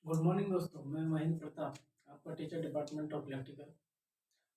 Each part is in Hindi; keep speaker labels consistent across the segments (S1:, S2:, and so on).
S1: गुड मॉर्निंग दोस्तों, मैं महेंद्र प्रताप, आपका टीचर डिपार्टमेंट ऑफ इलेक्ट्रिकल।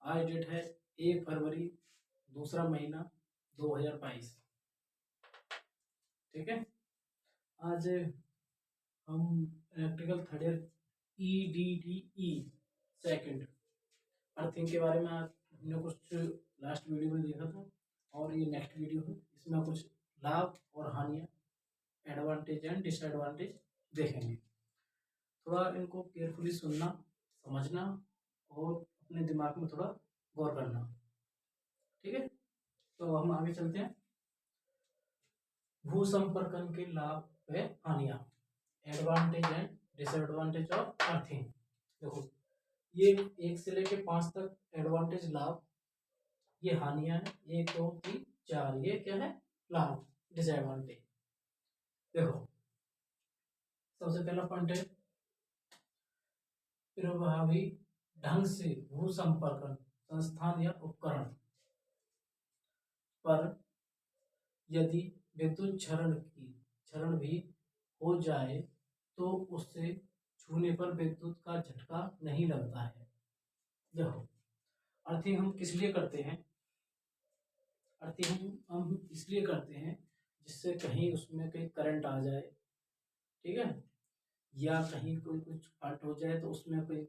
S1: आज डेट है 1 फरवरी, दूसरा महीना 2022। ठीक है। आज हम electrical third year EDDE second earthing के बारे में आज हमने कुछ लास्ट वीडियो में देखा था, और ये नेक्स्ट वीडियो है। इसमें कुछ लाभ और हानियाँ, एडवांटेज एंड डिसएडवांटेज देखेंगे। थोड़ा इनको केयरफुली सुनना, समझना और अपने दिमाग में थोड़ा गौर करना। ठीक है, तो हम आगे चलते हैं। भू संपर्कन के लाभ व हानियां, advantage and disadvantage of earthing. देखो, ये 1 से लेके 5 तक एडवांटेज लाभ, ये हानियां है 1 2 3 4, ये क्या है? लाभ, डिसएडवांटेज। देखो, सबसे पहला पॉइंट है प्रभावी ढंग से भू संपर्कन संस्थान या उपकरण पर यदि विद्युत क्षरण भी हो जाए तो उससे छूने पर विद्युत का झटका नहीं लगता है। देखो, अर्थिंग हम किस लिए करते हैं? अर्थिंग हम इसलिए करते हैं जिससे कहीं उसमें कहीं करंट आ जाए, ठीक है, या कहीं कोई कुछ फॉल्ट हो जाए तो उसमें कोई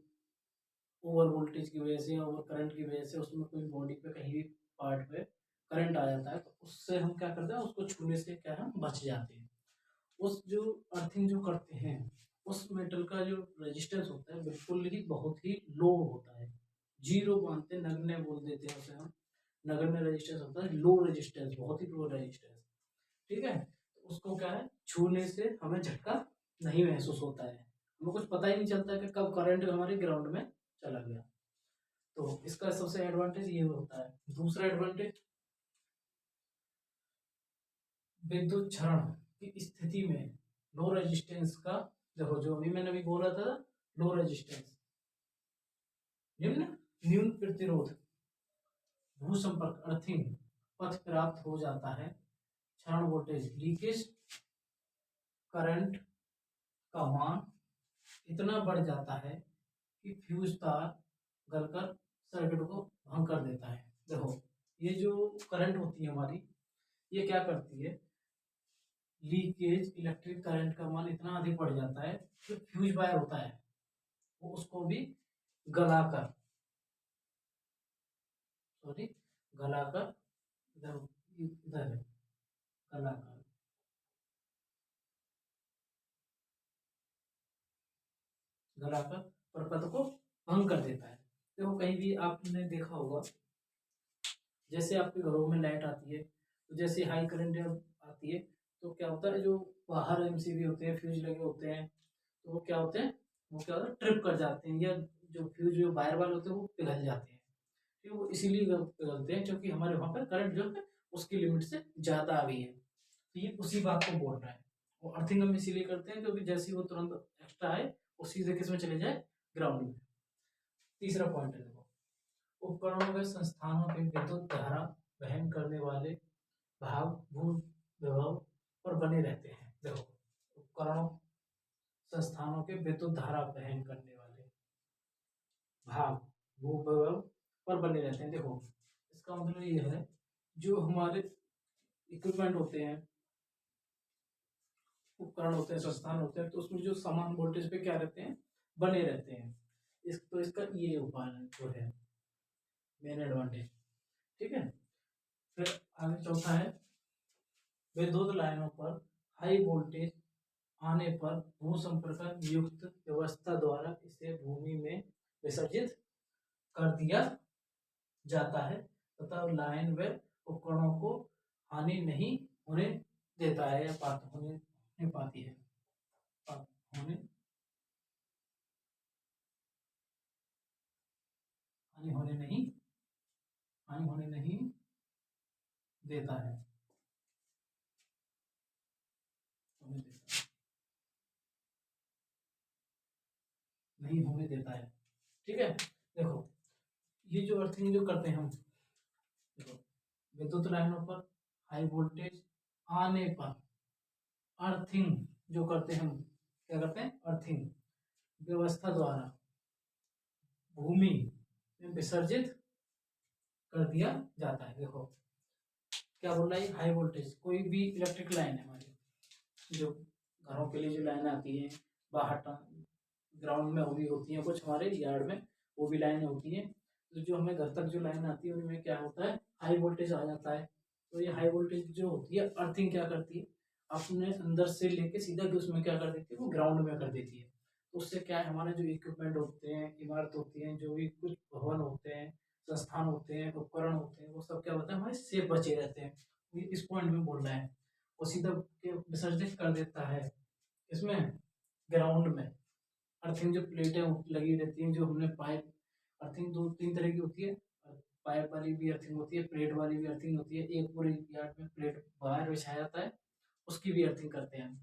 S1: ओवर वोल्टेज की वजह से, ओवर करंट की वजह से उसमें कोई बॉडी पे कहीं भी पार्ट पे करंट आ जाता है, तो उससे हम क्या करते हैं, उसको छूने से क्या है, बच जाते हैं। उस जो अर्थिंग जो करते हैं, उस मेटल का जो रेजिस्टेंस होता है बिल्कुल ही बहुत ही लो होता है, जीरो मानते हैं, नगण्य बोल देते हैं उसे हम। नगण्य रेजिस्टेंस होता है, लो रेजिस्टेंस, बहुत ही लो रेजिस्टेंस। ठीक है, तो उसको क्या है, छूने से हमें झटका नहीं महसूस होता है, हमें कुछ पता ही नहीं चलता कि कब करंट हमारे ग्राउंड में चला गया। तो इसका सबसे एडवांटेज ये होता है। दूसरा एडवांटेज, विद्युत क्षरण की स्थिति में लो रेजिस्टेंस का, देखो जो अभी मैंने बोला था, लो रेजिस्टेंस, न्यून प्रतिरोध, भू संपर्क अर्थिंग पथ प्राप्त हो जाता है। क्षरण वोल्टेज लीकेज करंट का मान इतना बढ़ जाता है कि फ्यूज तार गलकर सर्किट को भंग कर देता है। देखो, ये जो करंट होती है हमारी, ये क्या करती है, लीकेज इलेक्ट्रिक करंट का मान इतना अधिक बढ़ जाता है कि फ्यूज वायर होता है वो उसको भी गलाकर, सॉरी, गलाकर, इधर इधर है, गलाकर गलाकर परपथ को भंग कर देता है। देखो, कहीं भी आपने देखा होगा, जैसे आपके घरों में लाइट आती है, तो जैसे हाई करंट आती है तो क्या होता है, जो बाहर एमसीबी होते हैं, फ्यूज लगे होते हैं, तो वो क्या होते हैं, वो क्या होता है, ट्रिप कर जाते हैं, या जो फ्यूज जो वायर वाले होते हैं वो पिघल जाते हैं। फिर वो इसीलिए पिघलते हैं क्योंकि हमारे वहां पर करंट जो है उसकी लिमिट से ज्यादा आ गई है। तो ये उसी बात को बोल रहा है। और अर्थिंग हम इसीलिए करते हैं क्योंकि जैसे ही वो तुरंत एक्स्ट्रा आए, वो सीधे किस में चले जाए, ग्राउंड में। तीसरा पॉइंट है, देखो, उपकरणों व संस्थानों के विद्युत धारा वहन करने वाले भाग भू विभव पर बने रहते हैं। देखो, उपकरणों संस्थानों के विद्युत धारा वहन करने वाले भाग भू विभव पर बने रहते हैं। देखो, इसका मतलब ये है, जो हमारे इक्विपमेंट होते हैं, उपकरण होते हैं, संस्थान होते हैं, तो उसमें जो समान वोल्टेज पे क्या रहते हैं, बने रहते हैं। तो इसका ये उपाय जो है, मेन एडवांटेज। ठीक है, फिर आगे चौथा है, विद्युत लाइनों पर हाई वोल्टेज आने पर भू संपर्क युक्त व्यवस्था द्वारा इसे भूमि में विसर्जित कर दिया जाता है तथा लाइन व उपकरणों को हानि नहीं होने देता है, या होने पाती है, होने हानि होने नहीं हानि होने नहीं देता है, होने देता है, नहीं होने देता है। ठीक है, देखो, ये जो अर्थिंग जो करते हैं हम, देखो, विद्युत लाइनों पर हाई वोल्टेज आने पर अर्थिंग जो करते हैं हम, क्या करते हैं, अर्थिंग व्यवस्था द्वारा भूमि में विसर्जित कर दिया जाता है। देखो क्या बोल रहा है, हाई वोल्टेज कोई भी इलेक्ट्रिक लाइन है हमारी, जो घरों के लिए जो लाइन आती है, बाहर ग्राउंड में भी होती है, कुछ हमारे यार्ड में वो भी लाइनें होती हैं, तो जो हमें घर तक जो लाइन आती है उनमें क्या होता है, हाई वोल्टेज आ जाता है। तो ये हाई वोल्टेज जो होती है, अर्थिंग क्या करती है, अपने अंदर से लेके सीधा कि उसमें क्या कर देती है, वो ग्राउंड में कर देती है। तो उससे क्या है, हमारे जो इक्विपमेंट होते हैं, इमारत होती हैं, जो भी कुछ भवन होते हैं, संस्थान होते हैं, उपकरण होते हैं, वो सब क्या होता है, हमारे सेफ बचे रहते हैं। ये इस पॉइंट में बोल रहा है, वो सीधा विसर्जित कर देता है इसमें ग्राउंड में। अर्थिंग जो प्लेटें लगी रहती हैं, जो हमने पाइप, अर्थिंग दो तीन तरह की होती है, पाइप वाली भी अर्थिंग होती है, प्लेट वाली भी अर्थिंग होती है। एक पूरे यार्ड में प्लेट बाहर बिछाया जाता है, उसकी भी अर्थिंग करते हैं,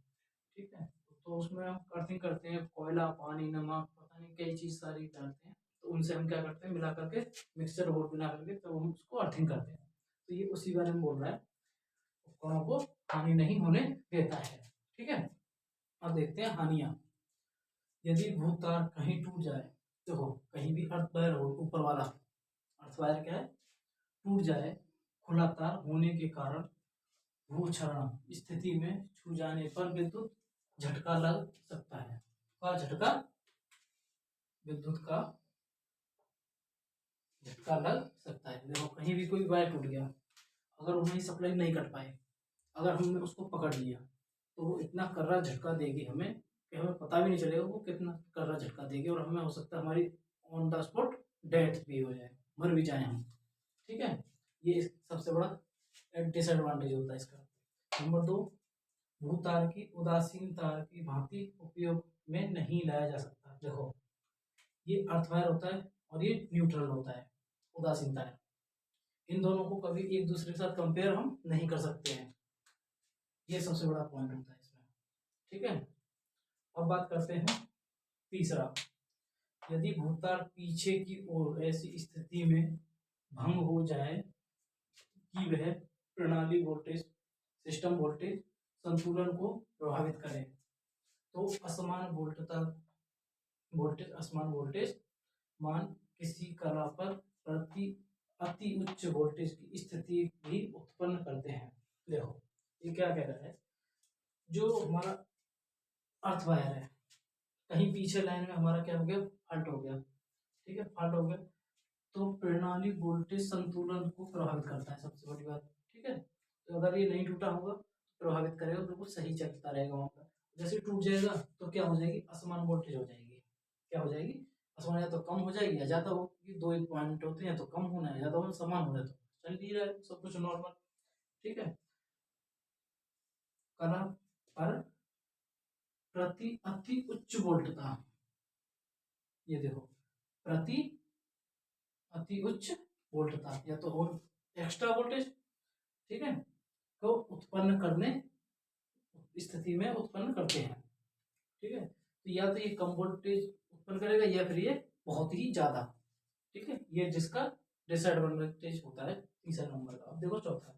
S1: ठीक है। तो उसमें हम अर्थिंग करते हैं, कोयला, पानी, नमक, पता नहीं कई चीज़ सारी डालते हैं, तो उनसे हम क्या करते हैं, मिला करके मिक्सचर घोल बना करके तो हम उसको अर्थिंग करते हैं। तो ये उसी बारे में बोल रहा है, उपकरणों को हानि नहीं होने देता है, ठीक है। अब देखते हैं हानियां। यदि भूतार कहीं टूट जाए, देखो कहीं भी अर्थ वायर हो, ऊपर वाला अर्थ वायर क्या है, टूट जाए, खुला तार होने के कारण भूक्षरण स्थिति में छू जाने पर विद्युत झटका लग सकता है। का झटका, विद्युत का झटका लग सकता है। देखो कहीं भी कोई वायर टूट गया, अगर वहीं सप्लाई नहीं कर पाए, अगर हमने उसको पकड़ लिया, तो वो इतना कर्रा झटका देगी हमें कि हमें पता भी नहीं चलेगा वो कितना कर्रा झटका देगी, और हमें हो सकता है हमारी ऑन द स्पॉट डेथ भी हो जाए, मर भी जाए हम, ठीक है। ये सबसे बड़ा डिसएडवांटेज होता है इसका। नंबर 2, भूतार की उदासीन तार की भांति उपयोग में नहीं लाया जा सकता। देखो ये अर्थवायर होता है और ये न्यूट्रल होता है, उदासीन तार, इन दोनों को कभी एक दूसरे के साथ कंपेयर हम नहीं कर सकते हैं, ये सबसे बड़ा पॉइंट होता है इसमें, ठीक है। अब बात करते हैं तीसरा, यदि भूतार पीछे की ओर ऐसी स्थिति में भंग हो जाए कि वह प्रणाली वोल्टेज, सिस्टम वोल्टेज संतुलन को प्रभावित करे, तो असमान वोल्टेज मान किसी कला पर प्रति अति उच्च वोल्टेज की स्थिति भी उत्पन्न करते हैं। देखो ये क्या कह रहा है, जो हमारा अर्थ वायर है, कहीं पीछे लाइन में हमारा क्या हो गया, फॉल्ट हो गया, ठीक है, फॉल्ट हो गया, तो प्रणाली वोल्टेज संतुलन को प्रभावित करता है, सबसे बड़ी बात, ठीक है। तो अगर ये नहीं टूटा होगा तो प्रभावित करेगा, बिल्कुल सही चलता रहेगा वहाँ पर। जैसे टूट जाएगा तो क्या हो जाएगी, असमान वोल्टेज हो जाएगी, क्या हो जाएगी, असमान, या तो कम हो जाएगी या ज्यादा होगी, दो एक पॉइंट होते हैं, या तो कम होना है, ज्यादा होना, समान होना है, तो चल नहीं रहा है, सब कुछ नॉर्मल, ठीक है। कला पर प्रति अति उच्च वोल्टता, ये देखो प्रति अति उच्च वोल्टता, या तो और एक्स्ट्रा वोल्टेज, ठीक है, को उत्पन्न करने स्थिति में उत्पन्न करते हैं, ठीक है। तो या तो ये कम वोल्टेज उत्पन्न करेगा या फिर ये बहुत ही ज्यादा, ठीक है। ये जिसका डिसएडवांटेज होता है तीसरा नंबर का। अब देखो चौथा,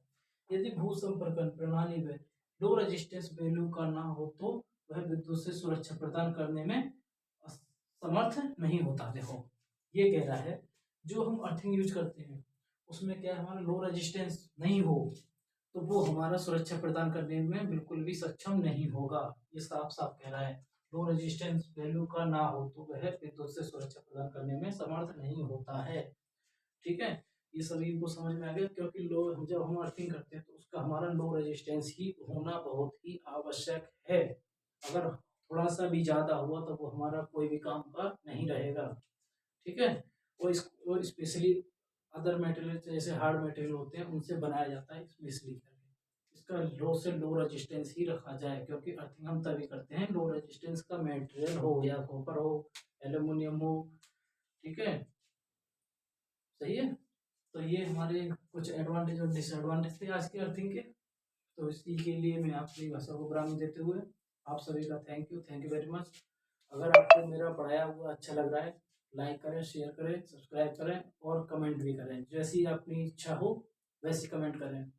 S1: यदि भू संपर्कन प्रणाली में लो रेजिस्टेंस वैल्यू का ना हो तो वह विद्युत से सुरक्षा प्रदान करने में समर्थ नहीं होता। देखो ये कह रहा है, जो हम अर्थिंग यूज करते हैं उसमें क्या हमारा लो रेजिस्टेंस नहीं हो तो वो हमारा सुरक्षा प्रदान करने में बिल्कुल भी सक्षम नहीं होगा, ये साफ साफ कह रहा है। लो रेजिस्टेंस वैल्यू का ना हो तो वह विद्युत से सुरक्षा प्रदान करने में समर्थ नहीं होता है, ठीक है। ये सभी को समझ में आ गया, क्योंकि लो जब हम अर्थिंग करते हैं तो उसका हमारा लो रेजिस्टेंस ही होना बहुत ही आवश्यक है। अगर थोड़ा सा भी ज्यादा हुआ तो वो हमारा कोई भी काम का नहीं रहेगा, ठीक है। और स्पेशली अदर मटेरियल जैसे हार्ड मटेरियल होते हैं उनसे बनाया जाता है, स्पेशली करके इसका लो से लो रेजिस्टेंस ही रखा जाए, क्योंकि अर्थिंग हम तभी करते हैं लो रेजिस्टेंस का मटेरियल हो, या कॉपर हो, एल्यूमिनियम हो, ठीक है, सही है। तो ये हमारे कुछ एडवांटेज और डिसएडवांटेज थे आज की अर्थिंग के। तो इसी के लिए मैं आपकी भाषा को विराम देते हुए आप सभी का थैंक यू वेरी मच। अगर आपको मेरा पढ़ाया हुआ अच्छा लग रहा है, लाइक करें, शेयर करें, सब्सक्राइब करें और कमेंट भी करें, जैसी अपनी इच्छा हो वैसी कमेंट करें,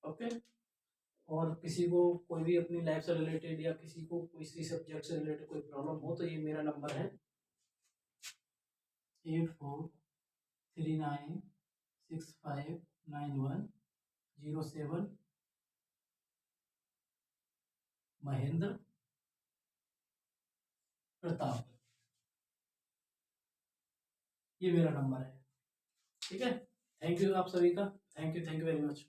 S1: ओके। और किसी को कोई भी अपनी लाइफ से रिलेटेड या किसी को किसी सब्जेक्ट से रिलेटेड कोई प्रॉब्लम हो तो ये मेरा नंबर है 8439659107। महेंद्र प्रताप, ये मेरा नंबर है। ठीक है, थैंक यू आप सभी का, थैंक यू वेरी मच।